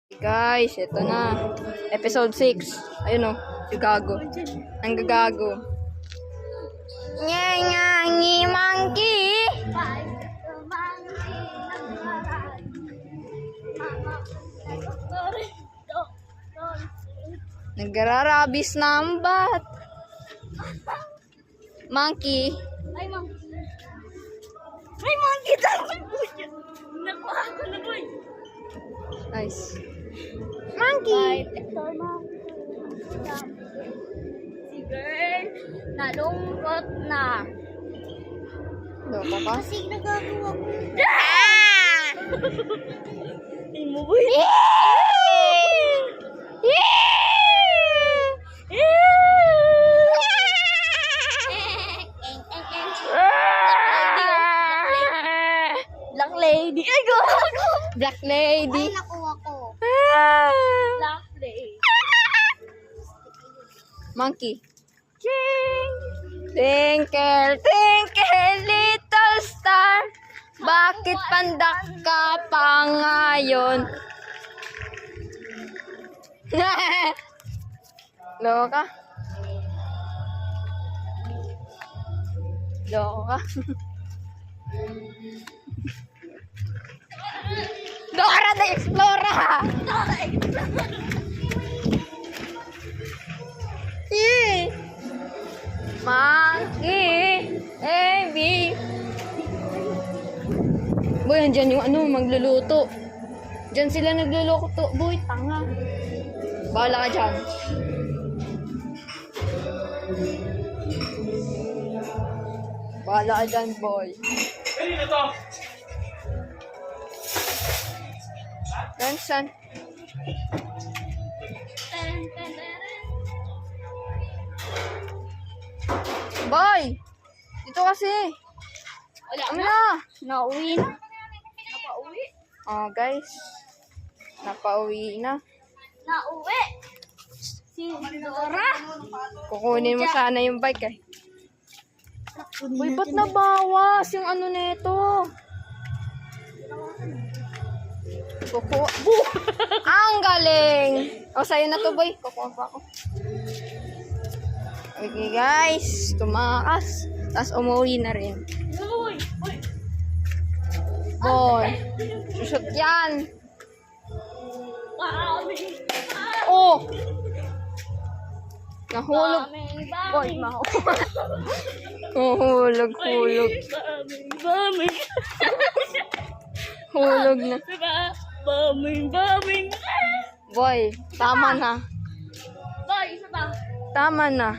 Guys, ito na. Episode 6. Ayun o, si Gago. Ang gagago. Nyanyangi monkey! Nagrarabis na ang bat. Monkey. Ay, monkey. Ay, monkey daw! Nakuha ko na, boy. Nice. Monkey! Si girl, nalungkot na. Loko ka? Kasi nagagawa ko. Ay mo, boy. Black lady. Ay, go! Black lady. Ay, nakuha ko. Black lady. Monkey. Twinkle, twinkle, little star. Bakit pandak ka pa ngayon? Loko ka? Loko ka? Dora the Explorer! Yee! Monkey! A.B. Boy, andyan yung magluluto. Diyan sila nagluluto. Boy, tanga. Bahala ka dyan. Bahala ka dyan, boy. Ransan. Boy! Dito kasi. Wala Ano na. na? Nauwi na. Napauwi. Oh, guys. Napauwi na. Nauwi. Si Dora. Kukunin mo sana yung bike eh. Uy, ba't nabawas yung nito? Kukuha. Ang galing! O, sa'yo na to, boy. Kukuha pa ako. Okay, guys. Tumakas. Tapos umuwi na rin. Uy! Uy! Boy. Susot yan. Mami! Oh! Nahulog. Boy, Mami! mahulog. Hulog. Mami! Hulog na. Mami! Boy, tama na. Boy, isa pa. Tama na.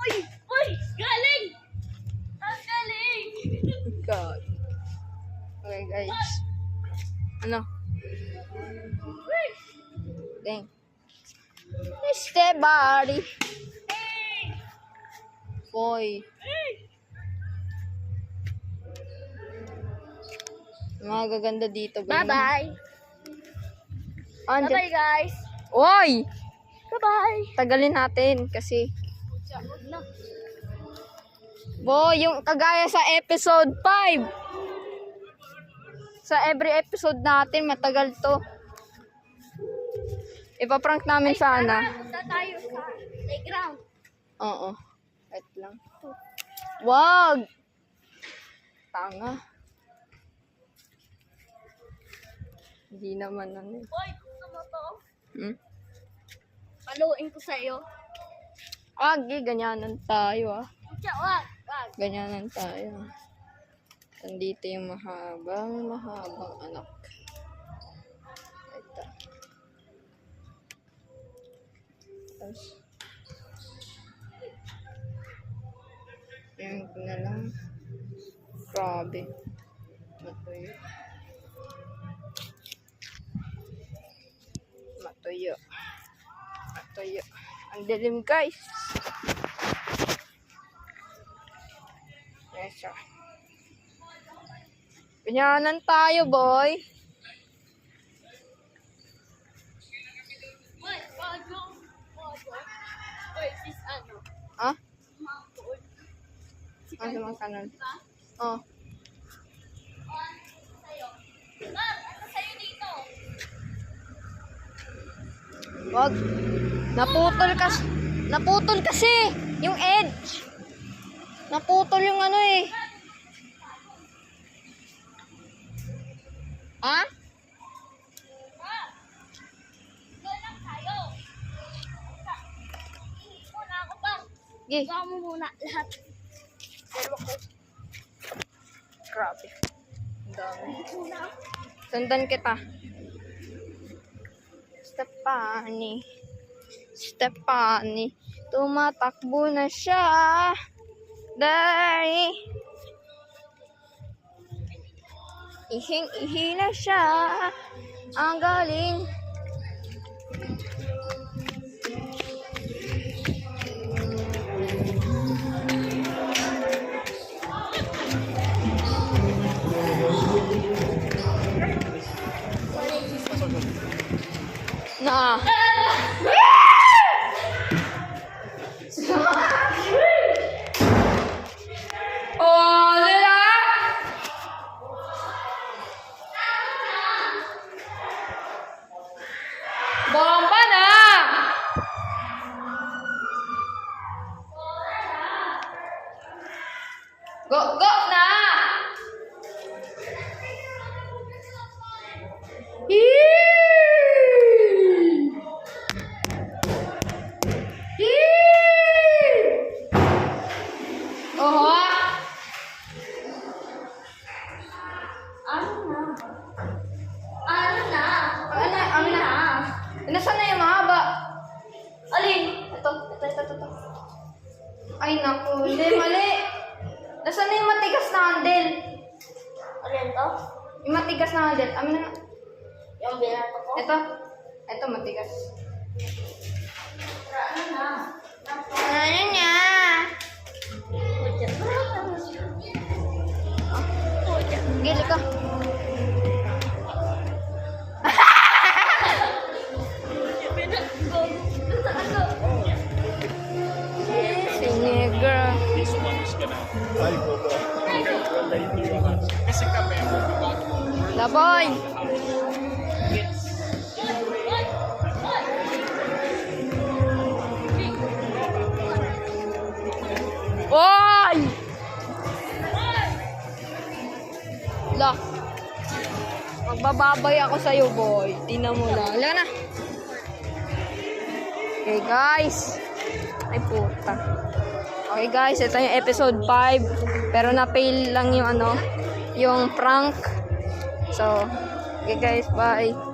Uy! Uy! Galing! Ang galing! God. Okay, guys. Ano? Uy! Dang. Stay body. Hey! Boy. Hey! Mga gaganda dito. Bye-bye! Andyan. Bye-bye, guys! Oy! Bye-bye! Tagalin natin kasi. Huwag na. Boy, yung kagaya sa episode 5. Sa every episode natin, matagal to. Ipaprank namin sana. Punta tayo sa playground. Oo. Wait lang. Wag! Tanga. Hindi naman Boy, gusto mo to? Hmm? Paluin ko sa'yo. Wag, ganyanan tayo ah. Wag, wag. Ganyanan tayo. Nandito yung mahabang anak. Ito. Tapos, yan ko na lang. Grabe. Matuyo. Matuyo. Matuyo. Ang dilim, guys. Yes, sir. Ganyanan tayo, boy. Boy, bago. Boy, sis ano? Ha? Mangkol. Ano sa mga kanan? Diba? Oh. Sa'yo. Ma'am, ano sa'yo dito? Wag. Naputol kasi yung edge. Naputol yung ano eh. Ha? lang tayo. Muna ako pa. Sige. Gawa mo muna lahat. Dalawa ko. Grabe. Ang dami. Muna. Sundan kita. Stefani. Tumatakbo na siya. Dari. Ihing-ihi na siya. Ang galing. Na. Oh, lala. Bomba na. Go na. Oho. Ano na? Nasaan na yung mahaba? Alin? Ito. Ay, naku. Hindi, mali. Nasaan na yung matigas na handle? Alin to? Yung matigas na handle. Amin na nga. Yung binato ko? Ito matigas. Ano na? Ano niya? Gili ka. Sige, girl. This one is gonna kasi kami Laboy. Oy! La. Magbababay ako sa'yo, boy. Tingnan mo lang. Wala na. Okay, guys. Ay, puta. Okay, guys. Ito yung episode 5. Pero na-fail lang yung yung prank. So, okay, guys. Bye.